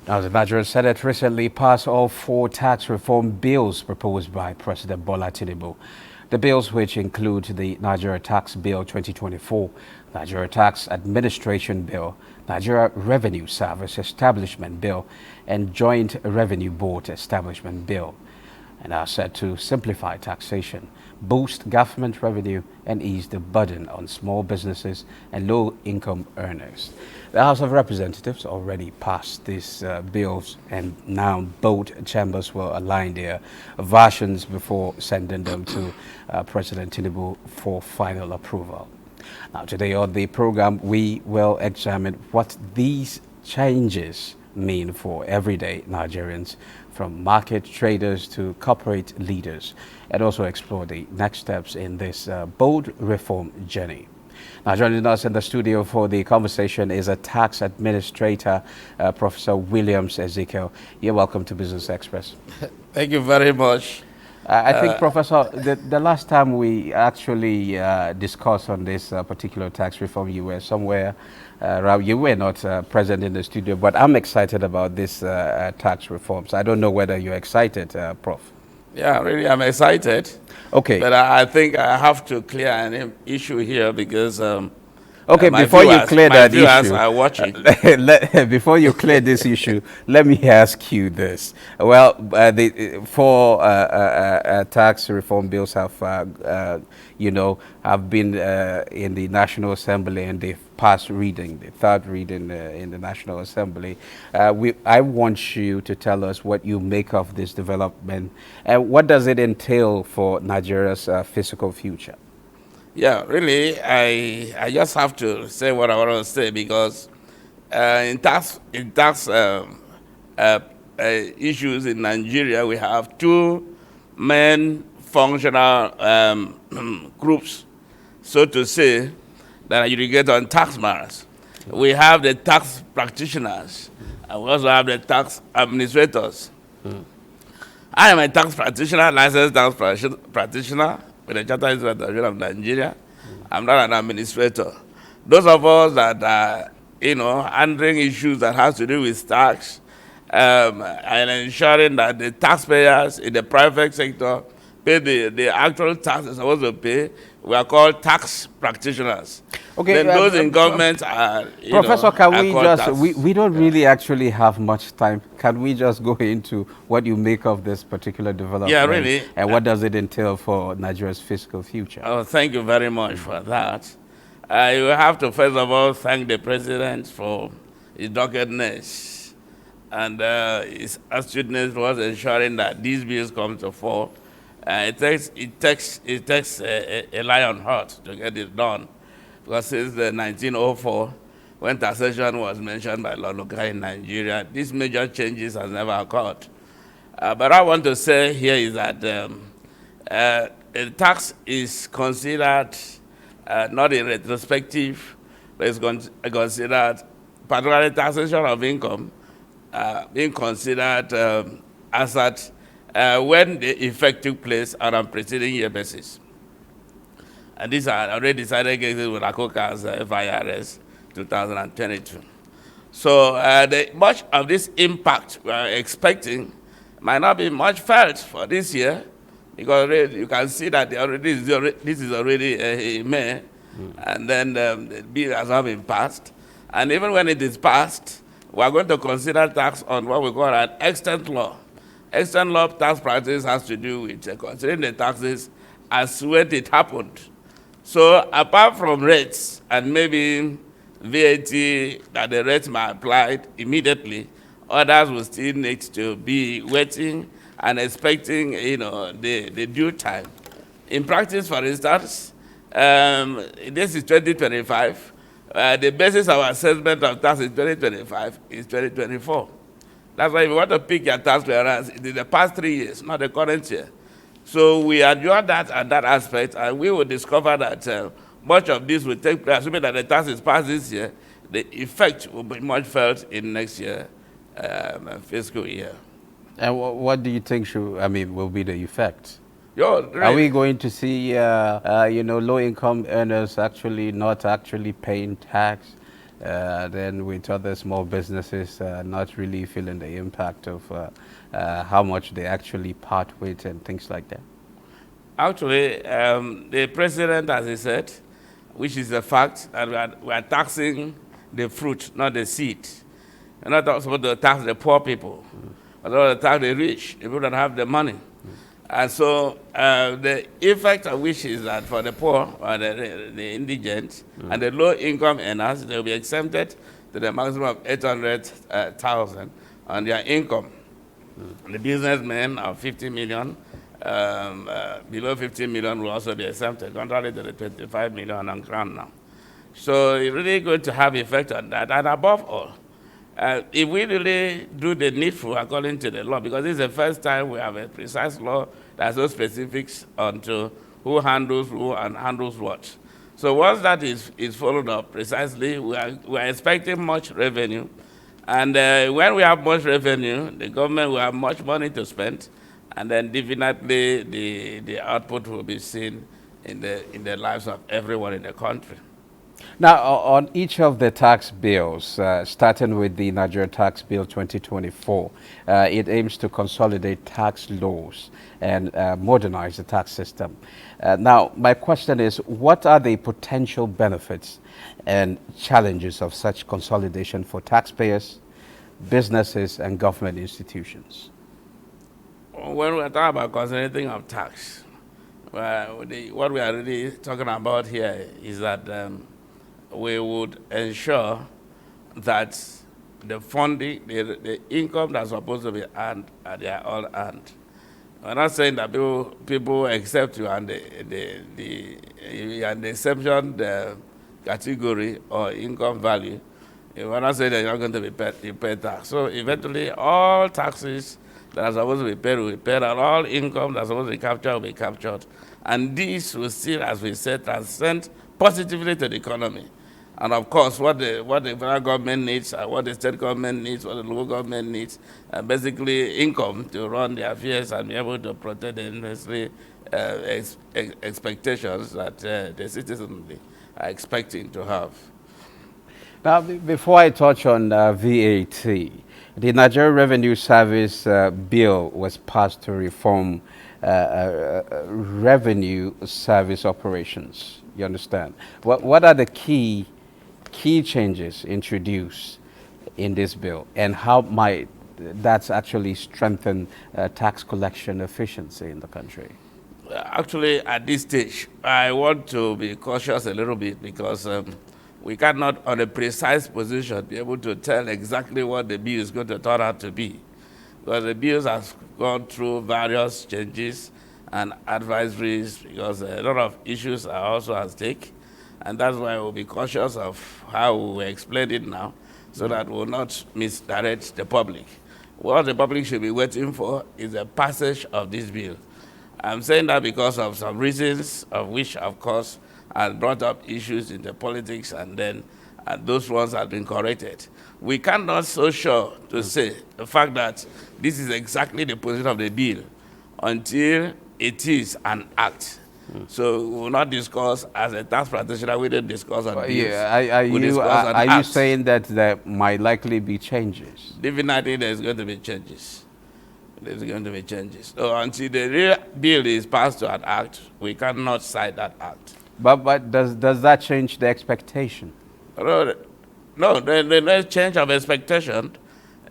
Now, the Nigerian Senate recently passed all four tax reform bills proposed by President Bola Tinubu. The bills, which include the Nigeria Tax Bill 2024, Nigeria Tax Administration Bill, Nigeria Revenue Service Establishment Bill, and Joint Revenue Board Establishment Bill, and are set to simplify taxation, boost government revenue, and ease the burden on small businesses and low-income earners. The House of Representatives already passed these bills, and now both chambers will align their versions before sending them to President Tinubu for final approval. Now, today on the program, we will examine what these changes mean for everyday Nigerians, from market traders to corporate leaders, and also explore the next steps in this bold reform journey. Now, joining us in the studio for the conversation is a tax administrator, Professor Willaims Ezekiel. You're welcome to Business Express. Thank you very much. I think, Professor, the last time we actually discussed on this particular tax reform, you were somewhere around. You were not present in the studio, but I'm excited about this tax reforms. I don't know whether you're excited, Prof. Yeah, really, I'm excited. Okay. But I think I have to clear an issue here because okay, before you clear that issue, are watching. Before you clear this issue, let me ask you this. Well, the four tax reform bills have, have been in the National Assembly, and they've passed reading, the third reading in the National Assembly. I want you to tell us what you make of this development, and what does it entail for Nigeria's fiscal future? Yeah, really, I just have to say what I want to say because in tax issues in Nigeria, we have two main functional groups, so to say, that aggregate on tax matters. We have the tax practitioners, and we also have the tax administrators. I am a tax practitioner, licensed tax practitioner with the Chartered Institute of Nigeria. I'm not an administrator. Those of us that are, handling issues that has to do with tax and ensuring that the taxpayers in the private sector pay the actual tax they're supposed to pay, we are called tax practitioners. Okay, then those in government are, Professor, can we just, we don't really actually have much time. Can we just go into what you make of this particular development? Yeah, really. And what does it entail for Nigeria's fiscal future? Oh, thank you very much for that. You have to, first of all, thank the President for his doggedness and his astuteness towards ensuring that these bills come to fore. It takes a lion heart to get it done, because since 1904, when taxation was mentioned by Lord Lukai in Nigeria, these major changes has never occurred. But I want to say here is that a tax is considered not in retrospective, but it's considered, particularly taxation of income, being considered as at when the effect took place on a preceding year basis. And these are already decided cases with ACOCA's FIRS 2022. So much of this impact we are expecting might not be much felt for this year, because you can see that this is already May, and then the bill has not been passed. And even when it is passed, we are going to consider tax on what we call an extant law. Extant law tax practice has to do with considering the taxes as when it happened. So apart from rates and maybe VAT that the rates might apply immediately, others will still need to be waiting and expecting, the due time. In practice, for instance, this is 2025. The basis of assessment of tax in 2025 is 2024. That's why if you want to pick your tax clearance, it is the past 3 years, not the current year. So we adjust that at that aspect, and we will discover that much of this will take place. Assuming that the tax is passed this year, the effect will be much felt in next year fiscal year. And what do you think will be the effect? Really. Are we going to see, low-income earners not actually paying tax? then with other small businesses not really feeling the impact of how much they actually part with and things like that? Actually, the president, as he said, which is a fact, that we are taxing the fruit, not the seed. We're not supposed to tax the poor people. We're supposed to tax the rich, the people that have the money. And so the effect of which is that for the poor, or the indigent, and the low-income earners, they'll be exempted to the maximum of 800,000 on their income. The businessmen of 50 million, below 50 million will also be exempted, contrary to the 25 million on ground now. So it's really going to have effect on that. And above all, if we really do the needful according to the law, because this is the first time we have a precise law that's no specifics onto who handles who and handles what. So once that is followed up precisely, we are expecting much revenue. And when we have much revenue, the government will have much money to spend, and then definitely the output will be seen in the lives of everyone in the country. Now, on each of the tax bills, starting with the Nigerian Tax Bill 2024, it aims to consolidate tax laws and modernize the tax system. Now, my question is, what are the potential benefits and challenges of such consolidation for taxpayers, businesses, and government institutions? When we talk about consolidating of tax, what we are really talking about here is that we would ensure that the funding, the income that's supposed to be earned, they are all earned. We're not saying that people accept you and the exception the category or income value. We're not saying that you're not going to be paid tax. So eventually, all taxes that are supposed to be paid will be paid, and all income that's supposed to be captured will be captured. And this will still, as we said, transcend positively to the economy. And of course, what the federal government needs, what the state government needs, what the local government needs, basically income to run their affairs and be able to protect the necessary expectations that the citizens are expecting to have. Now, before I touch on VAT, the Nigerian Revenue Service bill was passed to reform revenue service operations. You understand? What are the key changes introduced in this bill, and how might that actually strengthen tax collection efficiency in the country? Actually, at this stage, I want to be cautious a little bit because we cannot, on a precise position, be able to tell exactly what the bill is going to turn out to be. Because the bills have gone through various changes and advisories, because a lot of issues are also at stake. And that's why we'll be cautious of how we explain it now, so that we'll not misdirect the public. What the public should be waiting for is the passage of this bill. I'm saying that because of some reasons, of which, of course, has brought up issues in the politics, and then those ones have been corrected. We cannot so sure to say the fact that this is exactly the position of the bill until it is an act. So we will not discuss, as a tax practitioner, we don't discuss on bills. Yeah, are you saying that there might likely be changes? Definitely there's going to be changes. There's going to be changes. So until the real bill is passed to an act, we cannot cite that act. But does that change the expectation? No, there's no change of expectation.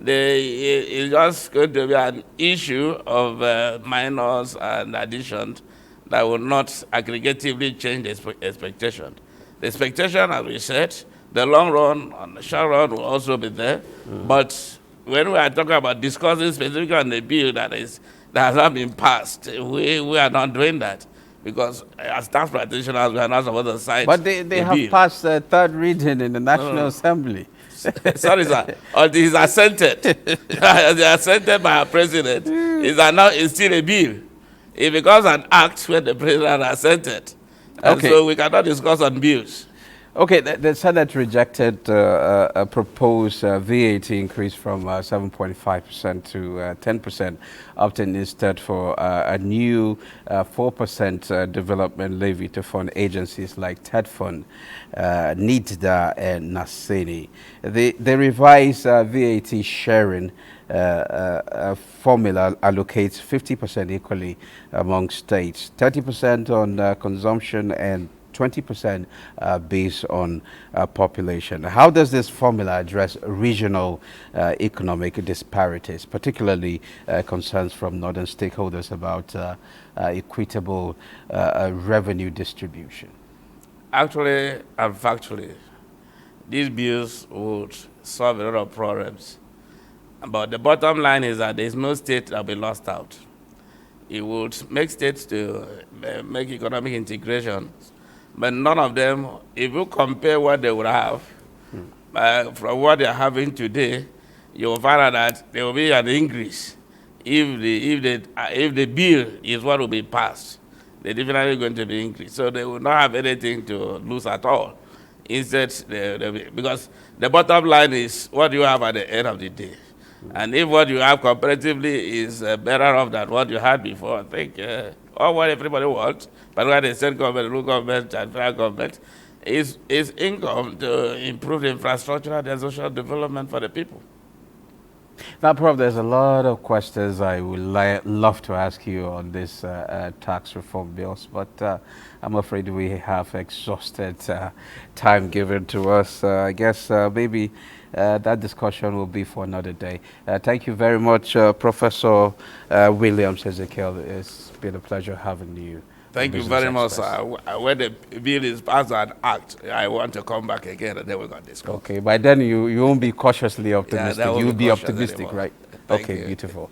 It's just going to be an issue of minors and additions that will not aggregatively change the expectation. The expectation, as we said, the long run and the short run will also be there. But when we are talking about discussing specifically on the bill that has not been passed, we are not doing that. Because as tax practitioners, we are not supposed to cite. But they have bill. passed the third reading in the National Assembly. Sorry, sir. It is assented. It is assented by our president. It's still a bill. It becomes an act when the president assented. And so we cannot discuss on bills. Okay, the Senate rejected a proposed VAT increase from 7.5% to 10%, opting instead for a new 4% development levy to fund agencies like TED Fund, NIDDA, and NASENI. The revised VAT sharing formula allocates 50% equally among states, 30% on consumption and 20% based on population. How does this formula address regional economic disparities, particularly concerns from northern stakeholders about equitable revenue distribution? Actually and factually, these bills would solve a lot of problems. But the bottom line is that there's no state that will be lost out. It would make states to make economic integration, but none of them, if you compare what they would have from what they're having today, you'll find out that there will be an increase if the bill is what will be passed. They're definitely going to be increased. So they will not have anything to lose at all. Instead, because the bottom line is what you have at the end of the day. And if what you have comparatively is better off than what you had before, I think, or what everybody wants, but what the state government, local government, and federal government, is income to improve the infrastructure and social development for the people. Now, Prof, there's a lot of questions I would love to ask you on this tax reform bills, but I'm afraid we have exhausted time given to us. I guess maybe that discussion will be for another day. Thank you very much, Professor Willaims Ezekiel. It's been a pleasure having you. Thank you very much, sir. When the bill is passed and act, I want to come back again and then we're going to discuss. Okay, by then you won't be cautiously optimistic. Yeah, You'll be optimistic, anymore. Right? Thank okay, you. Beautiful.